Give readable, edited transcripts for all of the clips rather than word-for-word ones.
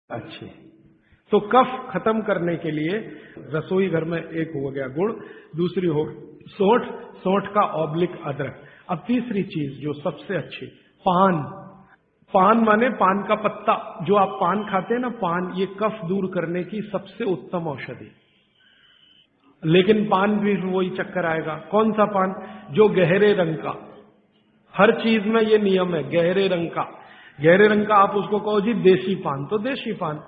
अच्छी। तो कफ खत्म करने के लिए रसोई घर में एक हो गया गुड़, दूसरी हो सोंठ, सोंठ का ऑब्लिक अदरक। अब तीसरी चीज जो सबसे अच्छी, पान। पान माने पान का पत्ता, जो आप पान खाते हैं ना, पान, ये कफ दूर करने की सबसे उत्तम औषधि। लेकिन पान भी वही चक्कर आएगा। कौन सा पान? जो गहरे रंग का। हर चीज में ये नियम है, गहरे रंग का। गहरे रंग का आप उसको कहो जी देसी पान, तो देसी पान।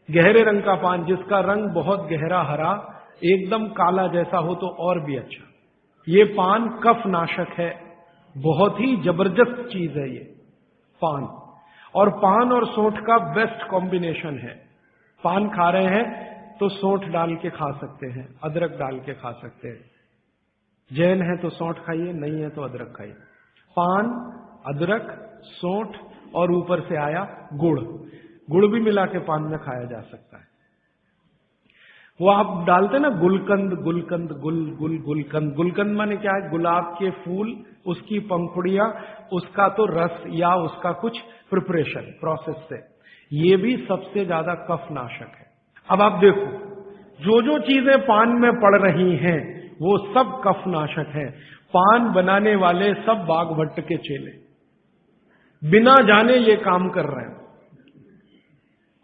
गहरे रंग का पान जिसका रंग बहुत गहरा हरा, एकदम काला जैसा हो तो और भी अच्छा। ये पान कफ नाशक है, बहुत ही जबरदस्त चीज है ये पान। और पान और सोंठ का बेस्ट कॉम्बिनेशन है। पान खा रहे हैं तो सोंठ डाल के खा सकते हैं, अदरक डाल के खा सकते हैं। जैन है तो सोंठ खाइए, नहीं है तो अदरक खाइए। पान, अदरक, सोंठ और ऊपर से आया गुड़। गुड़ भी मिला के पान में खाया जा सकता है। वो आप डालते ना गुलकंद, गुलकंद, गुलकंद। गुलकंद माने क्या है? गुलाब के फूल, उसकी पंखुड़ियां, उसका तो रस या उसका कुछ प्रिपरेशन प्रोसेस से, ये भी सबसे ज्यादा कफ नाशक है। अब आप देखो, जो जो चीजें पान में पड़ रही हैं वो सब कफ नाशक है। पान बनाने वाले सब बाघभट्ट के चेले, बिना जाने ये काम कर रहे हैं।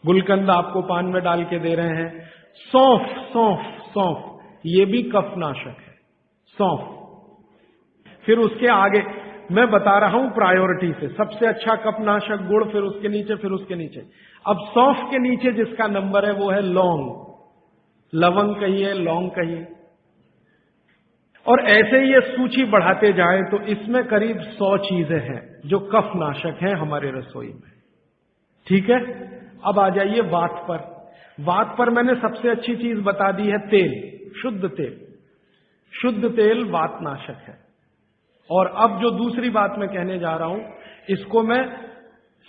गुलकंद आपको पान में डाल के दे रहे हैं। सौंफ, सौंफ, सौंफ, ये भी कफ नाशक है, सौंफ। फिर उसके आगे मैं बता रहा हूं प्रायोरिटी से, सबसे अच्छा कफ नाशक गुड़, फिर उसके नीचे, फिर उसके नीचे। अब सौंफ के नीचे जिसका नंबर है वो है लौंग। लवंग कहिए, लौंग कहिए। और ऐसे ही ये सूची बढ़ाते जाएं तो इसमें करीब 100 चीजें हैं जो कफ नाशक हैं हमारे रसोई में। ठीक है, अब आ जाइए वात पर। वात पर मैंने सबसे अच्छी चीज बता दी है, तेल, शुद्ध तेल। शुद्ध तेल वात नाशक है। और अब जो दूसरी बात मैं कहने जा रहा हूं, इसको मैं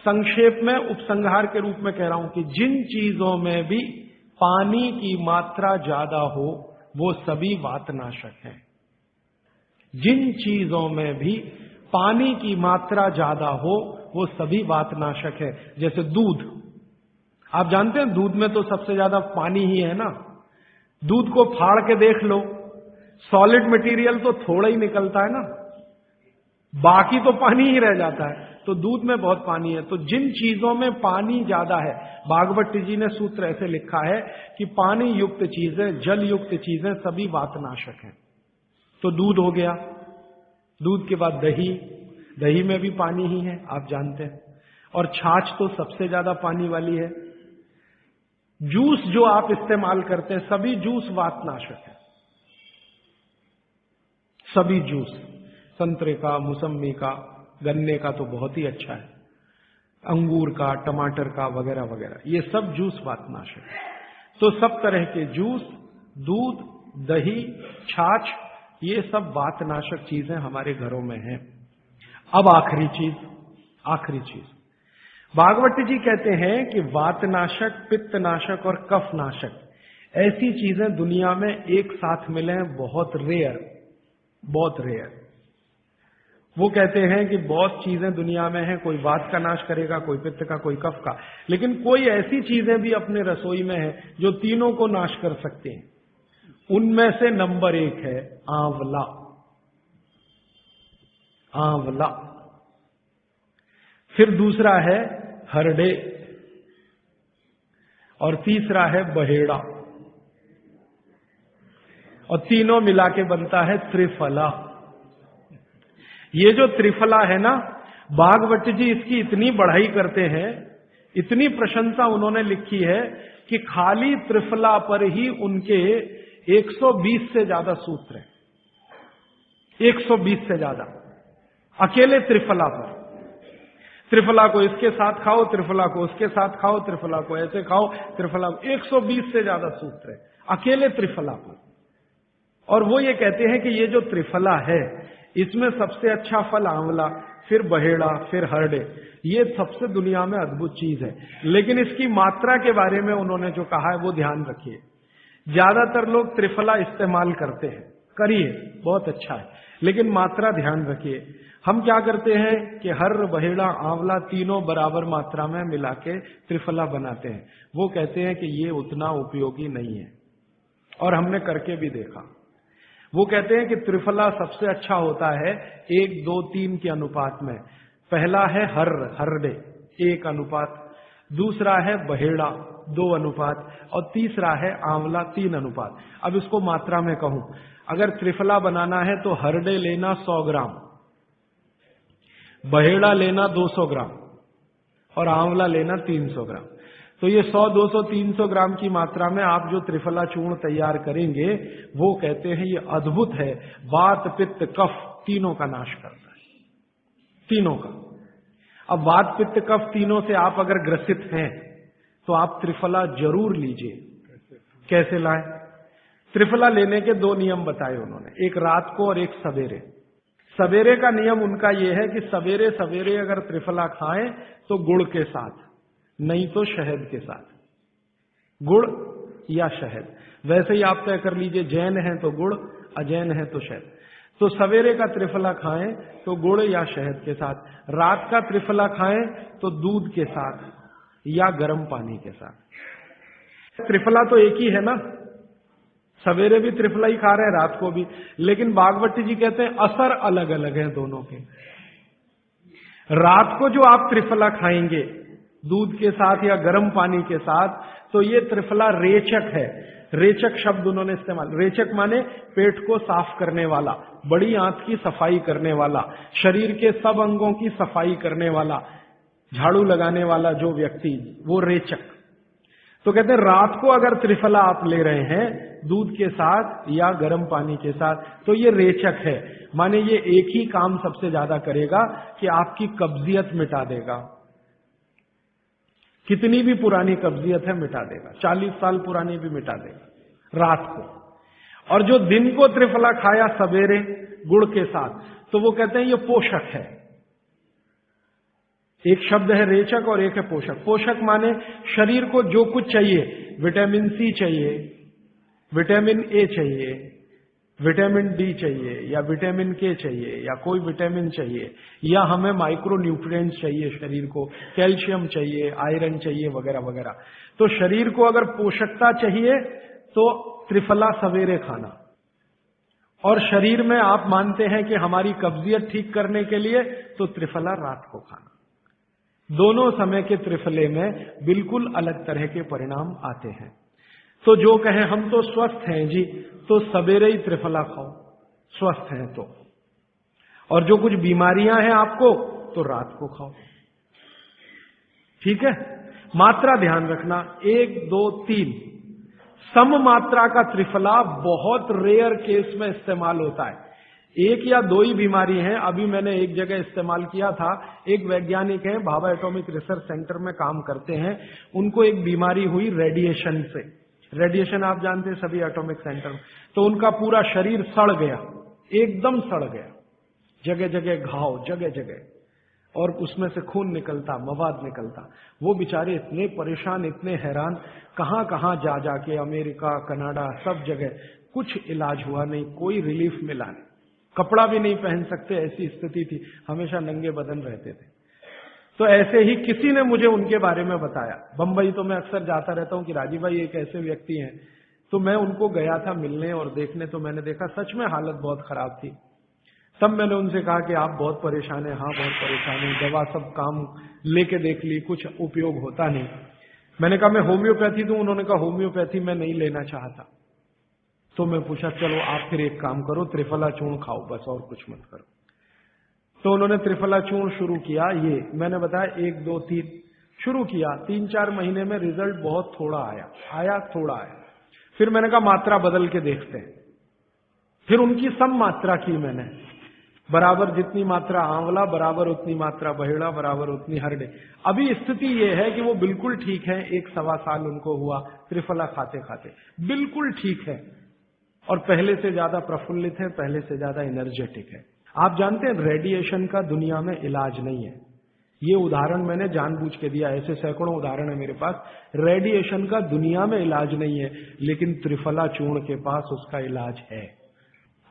संक्षेप में उपसंहार के रूप में कह रहा हूं कि जिन चीजों में भी पानी की मात्रा ज्यादा हो वो सभी वातनाशक हैं। जिन चीजों में भी पानी की मात्रा ज्यादा हो वो सभी वातनाशक है। जैसे दूध, आप जानते हैं दूध में तो सबसे ज्यादा पानी ही है ना। दूध को फाड़ के देख लो, सॉलिड मटेरियल तो थोड़ा ही निकलता है ना, बाकी तो पानी ही रह जाता है। तो दूध में बहुत पानी है। तो जिन चीजों में पानी ज्यादा है, भागवत जी ने सूत्र ऐसे लिखा है कि पानी युक्त चीजें, जल युक्त चीजें सभी वातनाशक हैं। तो दूध हो गया। दूध के बाद दही, दही में भी पानी ही है, आप जानते हैं। और छाछ तो सबसे ज्यादा पानी वाली है। जूस जो आप इस्तेमाल करते हैं, सभी जूस वातनाशक है। सभी जूस, संतरे का, मौसम्मी का, गन्ने का तो बहुत ही अच्छा है, अंगूर का, टमाटर का, वगैरह वगैरह, ये सब जूस वातनाशक है। तो सब तरह के जूस, दूध, दही, छाछ, ये सब वातनाशक चीजें हमारे घरों में हैं। अब आखिरी चीज, भागवत जी कहते हैं कि वातनाशक, पित्तनाशक और कफनाशक ऐसी चीजें दुनिया में एक साथ मिले हैं, बहुत रेयर, बहुत रेयर। वो कहते हैं कि बहुत चीजें दुनिया में हैं, कोई वात का नाश करेगा, कोई पित्त का, कोई कफ का, लेकिन कोई ऐसी चीजें भी अपने रसोई में है जो तीनों को नाश कर सकते हैं। उनमें से नंबर 1 है आंवला। आंवला। फिर दूसरा है हरडे, और तीसरा है बहेड़ा, और तीनों मिला के बनता है त्रिफला। ये जो त्रिफला है ना, भागवत जी इसकी इतनी बढ़ाई करते हैं, इतनी प्रशंसा उन्होंने लिखी है कि खाली त्रिफला पर ही उनके 120 से ज्यादा सूत्र हैं। 120 से ज्यादा अकेले त्रिफला पर। त्रिफला को इसके साथ खाओ, त्रिफला को उसके साथ खाओ, त्रिफला को ऐसे खाओ, त्रिफला को 120 से ज्यादा सूत्र है अकेले त्रिफला पर। और वो ये कहते हैं कि ये जो त्रिफला है, इसमें सबसे अच्छा फल आंवला, फिर बहेड़ा, फिर हरडे, ये सबसे दुनिया में अद्भुत चीज है। लेकिन इसकी मात्रा के बारे में उन्होंने जो कहा है वो ध्यान रखिए। ज्यादातर लोग त्रिफला इस्तेमाल करते हैं, करिए, बहुत अच्छा है, लेकिन मात्रा ध्यान रखिए। हम क्या करते हैं कि हर बहेड़ा आंवला तीनों बराबर मात्रा में मिला के त्रिफला बनाते हैं। वो कहते हैं कि ये उतना उपयोगी नहीं है, और हमने करके भी देखा। वो कहते हैं कि त्रिफला सबसे अच्छा होता है 1, 2, 3 के अनुपात में। पहला है हरडे 1 अनुपात, दूसरा है बहेड़ा 2 अनुपात, और तीसरा है आंवला 3 अनुपात। अब इसको मात्रा में कहूं, अगर त्रिफला बनाना है तो हरडे लेना 100 ग्राम, बहेड़ा लेना 200 ग्राम और आंवला लेना 300 ग्राम। तो ये 100, 200, 300 ग्राम की मात्रा में आप जो त्रिफला चूर्ण तैयार करेंगे, वो कहते हैं ये अद्भुत है, वात पित्त कफ तीनों का नाश करता है, तीनों का। अब वात पित्त कफ तीनों से आप अगर ग्रसित हैं तो आप त्रिफला जरूर लीजिए। कैसे लाएं? त्रिफला लेने के 2 नियम बताए उन्होंने, एक रात को और एक सवेरे। सवेरे का नियम उनका यह है कि सवेरे सवेरे अगर त्रिफला खाएं तो गुड़ के साथ, नहीं तो शहद के साथ, गुड़ या शहद। वैसे ही आप तय कर लीजिए, जैन है तो गुड़, अजैन है तो शहद। तो सवेरे का त्रिफला खाएं तो गुड़ या शहद के साथ, रात का त्रिफला खाएं तो दूध के साथ या गर्म पानी के साथ। त्रिफला तो एक ही है ना, सवेरे भी त्रिफला ही खा रहे हैं, रात को भी। लेकिन बागवती जी कहते हैं असर अलग अलग है दोनों के। रात को जो आप त्रिफला खाएंगे दूध के साथ या गर्म पानी के साथ, तो ये त्रिफला रेचक है। रेचक शब्द उन्होंने इस्तेमाल, रेचक माने पेट को साफ करने वाला, बड़ी आंत की सफाई करने वाला, शरीर के सब अंगों की सफाई करने वाला, झाड़ू लगाने वाला जो व्यक्ति, वो रेचक। तो कहते हैं रात को अगर त्रिफला आप ले रहे हैं दूध के साथ या गर्म पानी के साथ, तो ये रेचक है। माने ये एक ही काम सबसे ज्यादा करेगा कि आपकी कब्जियत मिटा देगा। कितनी भी पुरानी कब्जियत है मिटा देगा, 40 साल पुरानी भी मिटा देगा रात को। और जो दिन को त्रिफला खाया सवेरे गुड़ के साथ, तो वो कहते हैं ये पोषक है। एक शब्द है रेचक और एक है पोषक। पोषक माने शरीर को जो कुछ चाहिए, विटामिन सी चाहिए, विटामिन ए चाहिए, विटामिन डी चाहिए, या विटामिन के चाहिए, या कोई विटामिन चाहिए, या हमें माइक्रो न्यूट्रिएंट्स चाहिए शरीर को, कैल्शियम चाहिए, आयरन चाहिए, वगैरह वगैरह। तो शरीर को अगर पोषकता चाहिए तो त्रिफला सवेरे खाना, और शरीर में आप मानते हैं कि हमारी कब्जियत ठीक करने के लिए तो त्रिफला रात को खाना। दोनों समय के त्रिफले में बिल्कुल अलग तरह के परिणाम आते हैं। तो जो कहें हम तो स्वस्थ हैं जी, तो सवेरे ही त्रिफला खाओ स्वस्थ हैं तो, और जो कुछ बीमारियां हैं आपको तो रात को खाओ। ठीक है? मात्रा ध्यान रखना, 1, 2, 3 सम मात्रा का त्रिफला बहुत रेयर केस में इस्तेमाल होता है। 1 या 2 ही बीमारी हैं। अभी मैंने एक जगह इस्तेमाल किया था, एक वैज्ञानिक हैं, भाभा एटॉमिक रिसर्च सेंटर में काम करते हैं, उनको एक बीमारी हुई रेडिएशन से। रेडिएशन आप जानते हैं सभी एटॉमिक सेंटर में। तो उनका पूरा शरीर सड़ गया, एकदम सड़ गया, जगह जगह घाव, जगह जगह, और उसमें से खून निकलता, मवाद निकलता। वो बेचारे इतने परेशान, इतने हैरान, कहां कहां जा जाके, अमेरिका, कनाडा, सब जगह, कुछ इलाज हुआ नहीं, कोई रिलीफ मिला नहीं। कपड़ा भी नहीं पहन सकते, ऐसी स्थिति थी, हमेशा नंगे बदन रहते थे। तो ऐसे ही किसी ने मुझे उनके बारे में बताया। बंबई तो मैं अक्सर जाता रहता हूं कि राजीव भाई एक ऐसे व्यक्ति हैं। तो मैं उनको गया था मिलने और देखने, तो मैंने देखा सच में हालत बहुत खराब थी। तब मैंने उनसे कहा कि आप बहुत परेशान हैं। हाँ बहुत परेशान हूं, दवा सब काम लेके देख ली, कुछ उपयोग होता नहीं। मैंने कहा मैं होम्योपैथी दूं? उन्होंने कहा होम्योपैथी मैं नहीं लेना चाहता। तो मैं पूछा चलो आप फिर एक काम करो, त्रिफला चूर्ण खाओ बस, और कुछ मत करो। तो उन्होंने त्रिफला चूर्ण शुरू किया। ये मैंने बताया 1, 2, 3 शुरू किया। 3-4 महीने में रिजल्ट बहुत थोड़ा आया, थोड़ा आया। फिर मैंने कहा मात्रा बदल के देखते हैं। फिर उनकी सम मात्रा की मैंने, बराबर जितनी मात्रा आंवला, बराबर उतनी मात्रा बहेड़ा, बराबर उतनी हरडे। अभी स्थिति यह है कि वो बिल्कुल ठीक है। 1-1.25 साल उनको हुआ त्रिफला खाते खाते, बिल्कुल ठीक है, और पहले से ज्यादा प्रफुल्लित है, पहले से ज्यादा एनर्जेटिक है। आप जानते हैं रेडिएशन का दुनिया में इलाज नहीं है। ये उदाहरण मैंने जानबूझ के दिया, ऐसे सैकड़ों उदाहरण है मेरे पास। रेडिएशन का दुनिया में इलाज नहीं है, लेकिन त्रिफला चूर्ण के पास उसका इलाज है।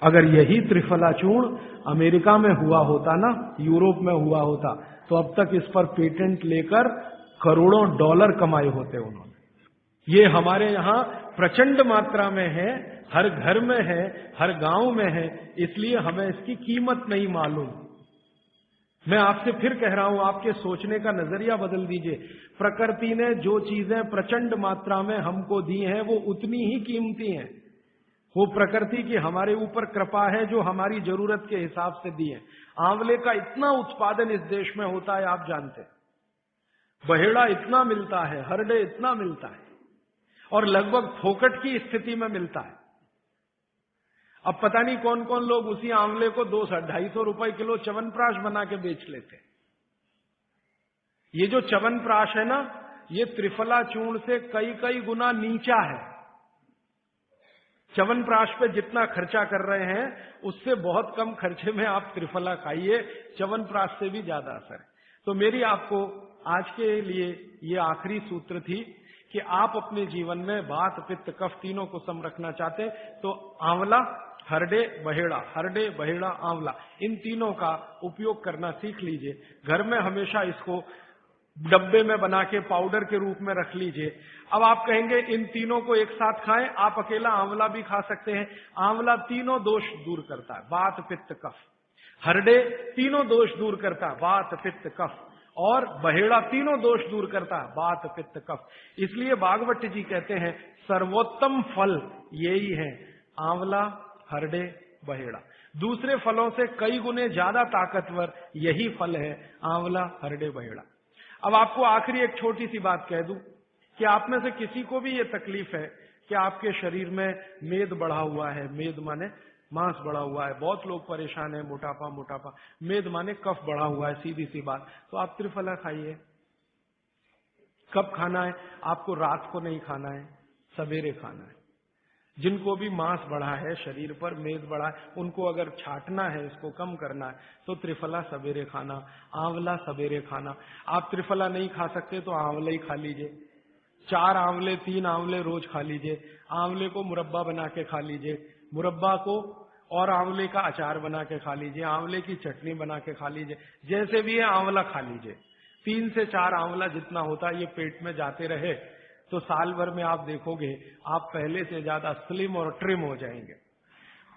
अगर यही त्रिफला चूर्ण अमेरिका में हुआ होता ना, यूरोप में हुआ होता, तो अब तक इस पर पेटेंट लेकर करोड़ों डॉलर कमाए होते उन्होंने। ये हमारे यहां प्रचंड मात्रा में है, हर घर में है, हर गांव में है, इसलिए हमें इसकी कीमत नहीं मालूम। मैं आपसे फिर कह रहा हूं, आपके सोचने का नजरिया बदल दीजिए। प्रकृति ने जो चीजें प्रचंड मात्रा में हमको दी हैं, वो उतनी ही कीमती हैं। वो प्रकृति की हमारे ऊपर कृपा है जो हमारी जरूरत के हिसाब से दी है। आंवले का इतना उत्पादन इस देश में होता है, आप जानते हैं। बहेड़ा इतना मिलता है, हरडे इतना मिलता है, और लगभग फोकट की स्थिति में मिलता है। अब पता नहीं कौन कौन लोग उसी आंवले को 200-250 रुपए किलो च्यवनप्राश बना के बेच लेते। ये जो च्यवनप्राश है ना, ये त्रिफला चूर्ण से कई कई गुना नीचा है। च्यवनप्राश पे जितना खर्चा कर रहे हैं, उससे बहुत कम खर्चे में आप त्रिफला खाइए, च्यवनप्राश से भी ज्यादा असर है। तो मेरी आपको आज के लिए ये आखिरी सूत्र थी कि आप अपने जीवन में वात, पित्त, कफ तीनों को सम रखना चाहते हैं तो आंवला, हरडे, बहेड़ा, हरडे, बहेड़ा, आंवला, इन तीनों का उपयोग करना सीख लीजिए। घर में हमेशा इसको डब्बे में बना के पाउडर के रूप में रख लीजिए। अब आप कहेंगे इन तीनों को एक साथ खाएं, आप अकेला आंवला भी खा सकते हैं। आंवला तीनों दोष दूर करता है, वात, पित्त, कफ। हरडे तीनों दोष दूर करता है, वात, पित्त, कफ। और बहेड़ा तीनों दोष दूर करता है, वात, पित्त, कफ। इसलिए भागवत जी कहते हैं सर्वोत्तम फल यही है, आंवला, हरडे, बहेड़ा। दूसरे फलों से कई गुने ज्यादा ताकतवर यही फल है, आंवला, हरडे, बहेड़ा। अब आपको आखिरी एक छोटी सी बात कह दूं कि आप में से किसी को भी ये तकलीफ है कि आपके शरीर में मेद बढ़ा हुआ है, मेद माने मांस बढ़ा हुआ है, बहुत लोग परेशान है, मोटापा मोटापा, मेद माने कफ बढ़ा हुआ है, सीधी सी बात, तो आप त्रिफला खाइए। कब खाना है? आपको रात को नहीं खाना है, सवेरे खाना है। जिनको भी मांस बढ़ा है, शरीर पर मेद बढ़ा है, उनको अगर छाटना है, इसको कम करना है, तो त्रिफला सवेरे खाना, आंवला सवेरे खाना। आप त्रिफला नहीं खा सकते तो आंवला ही खा लीजिए। 4 आंवले, 3 आंवले रोज खा लीजिए। आंवले को मुरब्बा बना के खा लीजिए, मुरब्बा को और आंवले का अचार बना के खा लीजिए, आंवले की चटनी बना के खा लीजिए, जैसे भी है आंवला खा लीजिए। 3 से 4 आंवला जितना होता है, ये पेट में जाते रहे तो साल भर में आप देखोगे आप पहले से ज्यादा स्लिम और ट्रिम हो जाएंगे।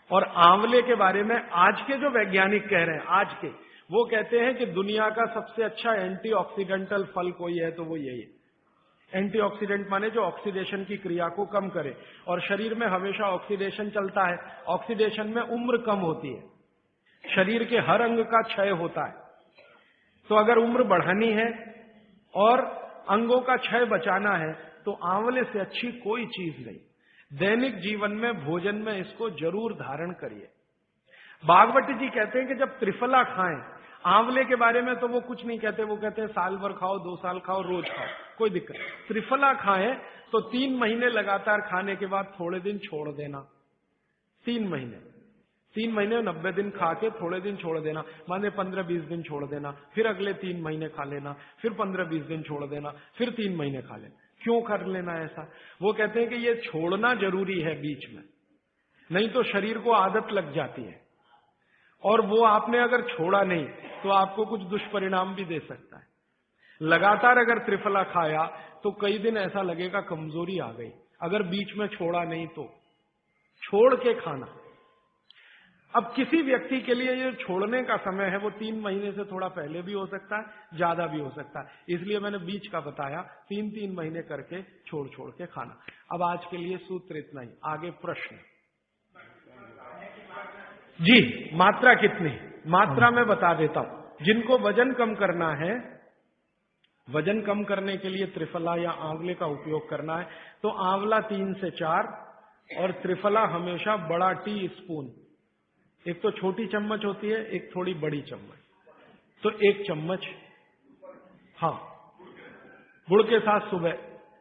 और आंवले के बारे में आज के जो वैज्ञानिक कह रहे हैं, आज के, वो कहते हैं कि दुनिया का सबसे अच्छा एंटीऑक्सीडेंटल फल कोई है तो वो यही है। एंटीऑक्सीडेंट माने जो ऑक्सीडेशन की क्रिया को कम करे, और शरीर में हमेशा ऑक्सीडेशन चलता है। ऑक्सीडेशन में उम्र कम होती है, शरीर के हर अंग का क्षय होता है। तो अगर उम्र बढ़ानी है और अंगों का क्षय बचाना है तो आंवले से अच्छी कोई चीज नहीं। दैनिक जीवन में, भोजन में इसको जरूर धारण करिए। भागवत जी कहते हैं कि जब त्रिफला खाएं, आंवले के बारे में तो वो कुछ नहीं कहते, वो कहते हैं साल भर खाओ, 2 साल खाओ, रोज खाओ, कोई दिक्कत। त्रिफला खाएं तो 3 महीने लगातार खाने के बाद थोड़े दिन छोड़ देना। 3 महीने 90 दिन खा के थोड़े दिन छोड़ देना, माने 15-20 दिन छोड़ देना, फिर अगले 3 महीने खा लेना, फिर 15-20 दिन छोड़ देना, फिर 3 महीने खा लेना। क्यों कर लेना ऐसा? वो कहते हैं कि ये छोड़ना जरूरी है बीच में, नहीं तो शरीर को आदत लग जाती है, और वो आपने अगर छोड़ा नहीं तो आपको कुछ दुष्परिणाम भी दे सकता है। लगातार अगर त्रिफला खाया तो कई दिन ऐसा लगेगा कमजोरी आ गई, अगर बीच में छोड़ा नहीं तो। छोड़ के खाना। अब किसी व्यक्ति के लिए ये छोड़ने का समय है वो 3 महीने से थोड़ा पहले भी हो सकता है, ज्यादा भी हो सकता है, इसलिए मैंने बीच का बताया। 3-3 महीने करके छोड़ छोड़ के खाना। अब आज के लिए सूत्र इतना ही, आगे प्रश्न। जी, मात्रा कितनी? मात्रा में बता देता हूं। जिनको वजन कम करना है, वजन कम करने के लिए त्रिफला या आंवले का उपयोग करना है तो आंवला 3 से 4 और त्रिफला हमेशा बड़ा टी स्पून, एक तो छोटी चम्मच होती है, एक थोड़ी बड़ी चम्मच, तो 1 चम्मच, हाँ, गुड़ के साथ सुबह,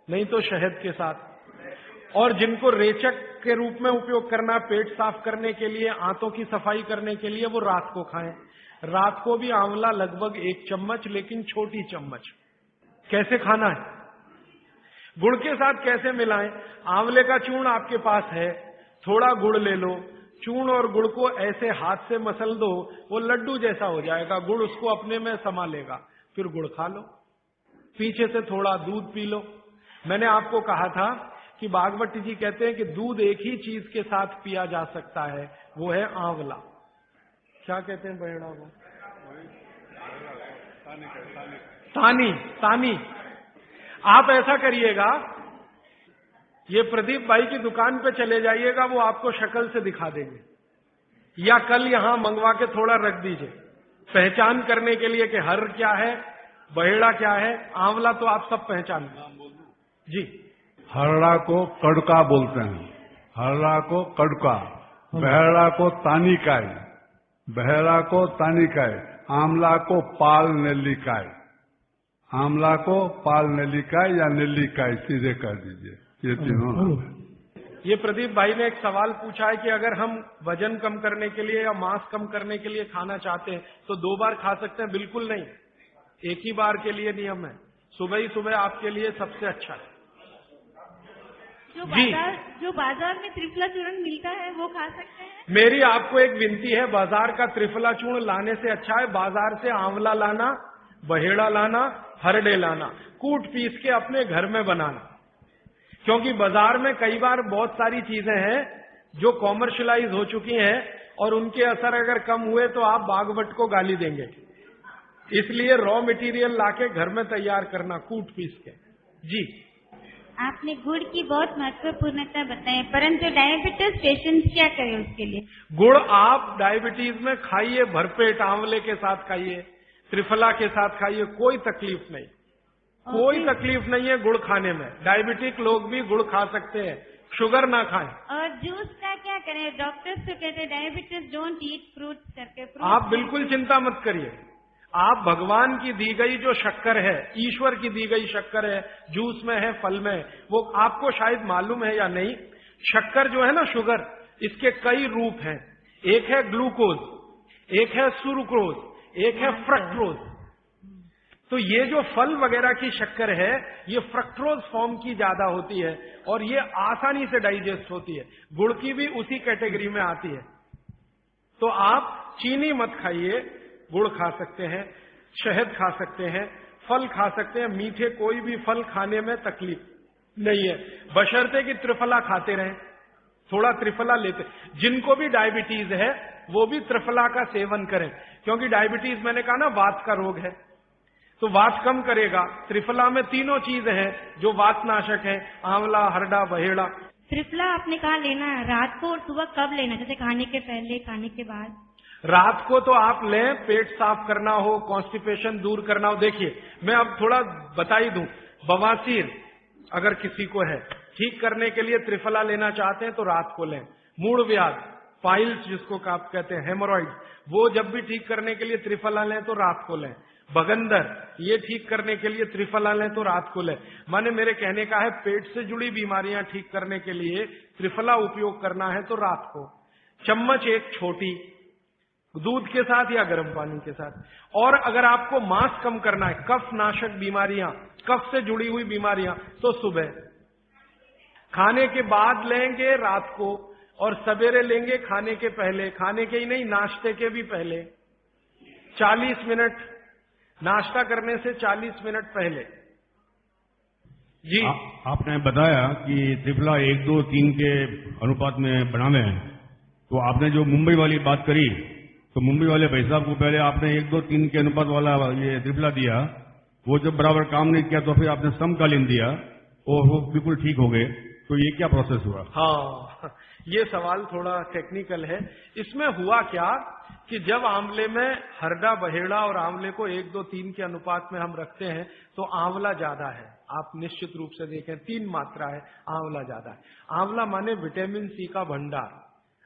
नहीं तो शहद के साथ। और जिनको रेचक के रूप में उपयोग करना, पेट साफ करने के लिए, आंतों की सफाई करने के लिए, वो रात को खाएं। रात को भी आंवला लगभग 1 चम्मच, लेकिन छोटी चम्मच। कैसे खाना है? गुड़ के साथ कैसे मिलाएं? आंवले का चूर्ण आपके पास है, थोड़ा गुड़ ले लो, चूर्ण और गुड़ को ऐसे हाथ से मसल दो, वो लड्डू जैसा हो जाएगा, गुड़ उसको अपने में समा लेगा, फिर गुड़ खा लो, पीछे से थोड़ा दूध पी लो। मैंने आपको कहा था कि भागवत जी कहते हैं कि दूध एक ही चीज के साथ पिया जा सकता है, वो है आंवला। क्या कहते हैं बहेड़ा को? तानी। आप ऐसा करिएगा, ये प्रदीप भाई की दुकान पे चले जाइएगा, वो आपको शक्ल से दिखा देंगे, या कल यहां मंगवा के थोड़ा रख दीजिए पहचान करने के लिए कि हर क्या है, बहेड़ा क्या है, आंवला तो आप सब पहचान जी। हरड़ा को कड़का बोलते हैं, हरड़ा को कड़का, बहेड़ा को तानिकाय, बहेड़ा को तानिकाय, आंवला को पाल नेल्लिकाय, आंवला को पाल नेल्लिकाय या नेल्लिकाय सीधे कर दीजिए, ये तीनों नाम है। ये प्रदीप भाई ने एक सवाल पूछा है कि अगर हम वजन कम करने के लिए या मांस कम करने के लिए खाना चाहते हैं तो 2 बार खा सकते हैं? बिल्कुल नहीं, एक ही बार के लिए नियम है, सुबह ही सुबह आपके लिए सबसे अच्छा है। जो बाजार में त्रिफला चूर्ण मिलता है वो खा सकते हैं? मेरी आपको एक विनती है, बाजार का त्रिफला चूर्ण लाने से अच्छा है बाजार से आंवला लाना, बहेड़ा लाना, हरडे लाना, कूट पीस के अपने घर में बनाना। क्योंकि बाजार में कई बार बहुत सारी चीजें हैं जो कॉमर्शलाइज हो चुकी हैं और उनके असर अगर कम हुए तो आप भागवत को गाली देंगे। इसलिए रॉ मटेरियल लाके घर में तैयार करना, कूट पीस के। जी, आपने गुड़ की बहुत महत्वपूर्णता बताई, परंतु डायबिटीज पेशेंट्स क्या करें उसके लिए? गुड़ आप डायबिटीज में खाइए, भरपेट आंवले के साथ खाइए, त्रिफला के साथ खाइए, कोई तकलीफ नहीं, कोई तकलीफ नहीं है गुड़ खाने में। डायबिटिक लोग भी गुड़ खा सकते हैं, शुगर ना खाएं। और जूस का क्या करें? डॉक्टर्स तो कहते हैं डायबिटीज डोंट ईट फ्रूट्स करके। आप बिल्कुल चिंता मत करिए, आप भगवान की दी गई जो शक्कर है, ईश्वर की दी गई शक्कर है, जूस में है, फल में है, वो आपको शायद मालूम है या नहीं। शक्कर जो है ना, शुगर, इसके कई रूप हैं। एक है ग्लूकोज, एक है सुक्रोज, एक है फ्रक्टोज। तो ये जो फल वगैरह की शक्कर है, ये फ्रक्टोज फॉर्म की ज्यादा होती है और ये आसानी से डाइजेस्ट होती है। गुड़ की भी उसी कैटेगरी में आती है। तो आप चीनी मत खाइए, गुड़ खा सकते हैं, शहद खा सकते हैं, फल खा सकते हैं। मीठे कोई भी फल खाने में तकलीफ नहीं है, बशर्ते कि त्रिफला खाते रहें, थोड़ा त्रिफला लेते। जिनको भी डायबिटीज है वो भी त्रिफला का सेवन करें, क्योंकि डायबिटीज मैंने कहा ना वात का रोग है, तो वात कम करेगा। त्रिफला में तीनों चीज हैं जो वातनाशक है, आंवला, हरडा, बहेड़ा। त्रिफला आपने कहा लेना है रात को और सुबह कब लेना? जैसे खाने के पहले, खाने के बाद? रात को तो आप लें, पेट साफ करना हो, कॉन्स्टिपेशन दूर करना हो। देखिए, मैं अब थोड़ा बता ही दूं, बवासीर अगर किसी को है, ठीक करने के लिए त्रिफला लेना चाहते हैं तो रात को लें। मूड व्याध, पाइल्स जिसको आप कहते हैं, हेमोरॉइड, वो जब भी ठीक करने के लिए त्रिफला लें तो रात को लें। बगंदर, ये ठीक करने के लिए त्रिफला लें तो रात को लें। माने मेरे कहने का है, पेट से जुड़ी बीमारियां ठीक करने के लिए त्रिफला उपयोग करना है तो रात को। चम्मच एक छोटी, दूध के साथ या गर्म पानी के साथ। और अगर आपको मांस कम करना है, कफ नाशक बीमारियां, कफ से जुड़ी हुई बीमारियां, तो सुबह खाने के बाद लेंगे, रात को, और सवेरे लेंगे खाने के पहले। खाने के ही नहीं, नाश्ते के भी पहले 40 मिनट, नाश्ता करने से 40 मिनट पहले। जी, आपने बताया कि त्रिफला 1, 2, 3 के अनुपात में बनावे हैं, तो आपने जो मुंबई वाली बात करी, तो मुंबई वाले भाई साहब को पहले आपने 1, 2, 3 के अनुपात वाला ये त्रिफला दिया, वो जब बराबर काम नहीं किया तो फिर आपने समकालीन दिया और वो बिल्कुल ठीक हो गए। तो ये क्या प्रोसेस हुआ? हाँ, ये सवाल थोड़ा टेक्निकल है। इसमें हुआ क्या कि जब आंवले में हरडा, बहेड़ा और आंवले को 1, 2, 3 के अनुपात में हम रखते हैं तो आंवला ज्यादा है। आप निश्चित रूप से देखें, 3 मात्रा है, आंवला ज्यादा है। आंवला माने विटामिन सी का भंडार,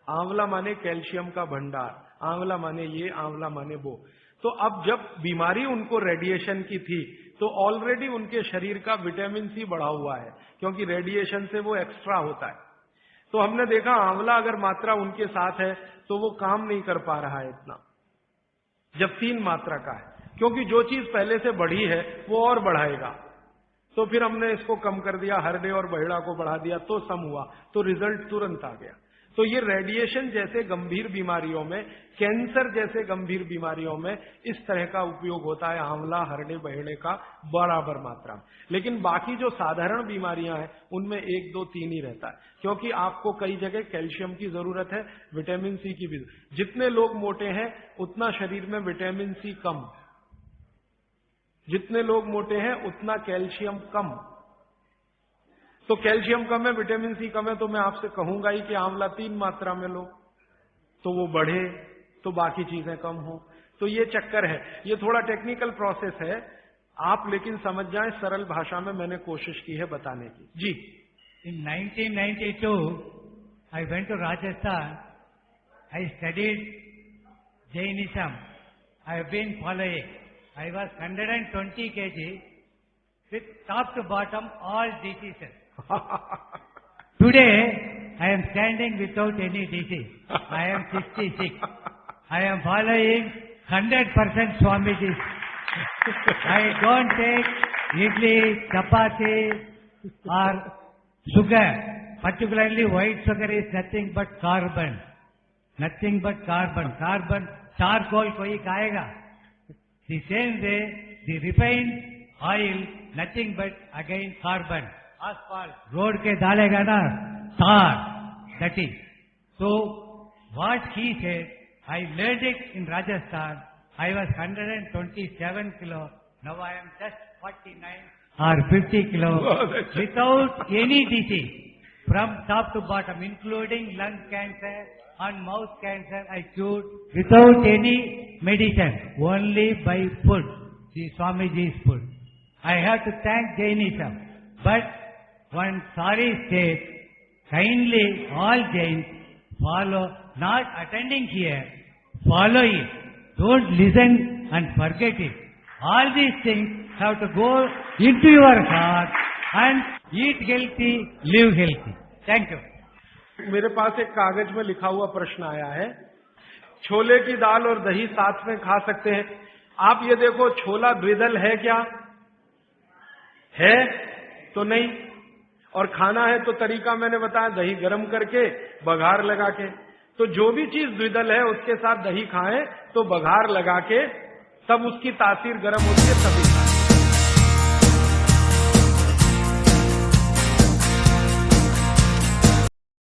आंवला माने कैल्शियम का भंडार, आंवला माने ये, आंवला माने वो। तो अब जब बीमारी उनको रेडिएशन की थी तो ऑलरेडी उनके शरीर का विटामिन सी बढ़ा हुआ है, क्योंकि रेडिएशन से वो एक्स्ट्रा होता है। तो हमने देखा आंवला अगर मात्रा उनके साथ है तो वो काम नहीं कर पा रहा है इतना, जब 3 मात्रा का है, क्योंकि जो चीज पहले से बढ़ी है वो और बढ़ाएगा। तो फिर हमने इसको कम कर दिया, हरडे और बहेड़ा को बढ़ा दिया, तो सम हुआ, तो रिजल्ट तुरंत आ गया। तो ये रेडिएशन जैसे गंभीर बीमारियों में, कैंसर जैसे गंभीर बीमारियों में इस तरह का उपयोग होता है आंवला हरड़े बहेड़े का बराबर मात्रा में। लेकिन बाकी जो साधारण बीमारियां हैं उनमें 1, 2, 3 ही रहता है, क्योंकि आपको कई जगह कैल्शियम की जरूरत है, विटामिन सी की भी। जितने लोग मोटे हैं उतना शरीर में विटामिन सी कम, जितने लोग मोटे हैं उतना कैल्शियम कम। तो कैल्शियम कम है, विटामिन सी कम है, तो मैं आपसे कहूंगा ही कि आंवला 3 मात्रा में लो तो वो बढ़े, तो बाकी चीजें कम हो। तो ये चक्कर है, ये थोड़ा टेक्निकल प्रोसेस है, आप लेकिन समझ जाएं, सरल भाषा में मैंने कोशिश की है बताने की। जी। In 1992, I went to Rajasthan. I studied Jainism. I have been following. I was 120 kg with top to bottom all diseases. Today, I am standing without any disease. I am 66. I am following 100% Swamiji's. I don't take idli, chapati or sugar. Particularly white sugar is nothing but carbon. Nothing but carbon. Carbon, charcoal koi खाएगा. The same way, the refined oil, nothing but again carbon. Asphalt, road के डालेगा ना, tar, that is. So, what he said, I learned it in Rajasthan. I was 127 kilo. Now I am just 49 or 50 kilo without any disease from top to bottom, including lung cancer and mouth cancer. I cured without any medicine, only by food, the Swamiji's food. I have to thank Jainism. But one sorry state, kindly all Jains follow, not attending here, follow it. Don't listen and forget it. All these things have to go into your heart and eat healthy, live healthy. Thank you. मेरे पास एक कागज में लिखा हुआ प्रश्न आया है, छोले की दाल और दही साथ में खा सकते हैं? आप ये देखो, छोला द्विदल है क्या? है तो नहीं। और खाना है तो तरीका मैंने बताया, दही गर्म करके बघार लगा के। तो जो भी चीज द्विदल है उसके साथ दही खाएं तो बघार लगा के, तब उसकी तासीर गर्म होती है तभी खाएं।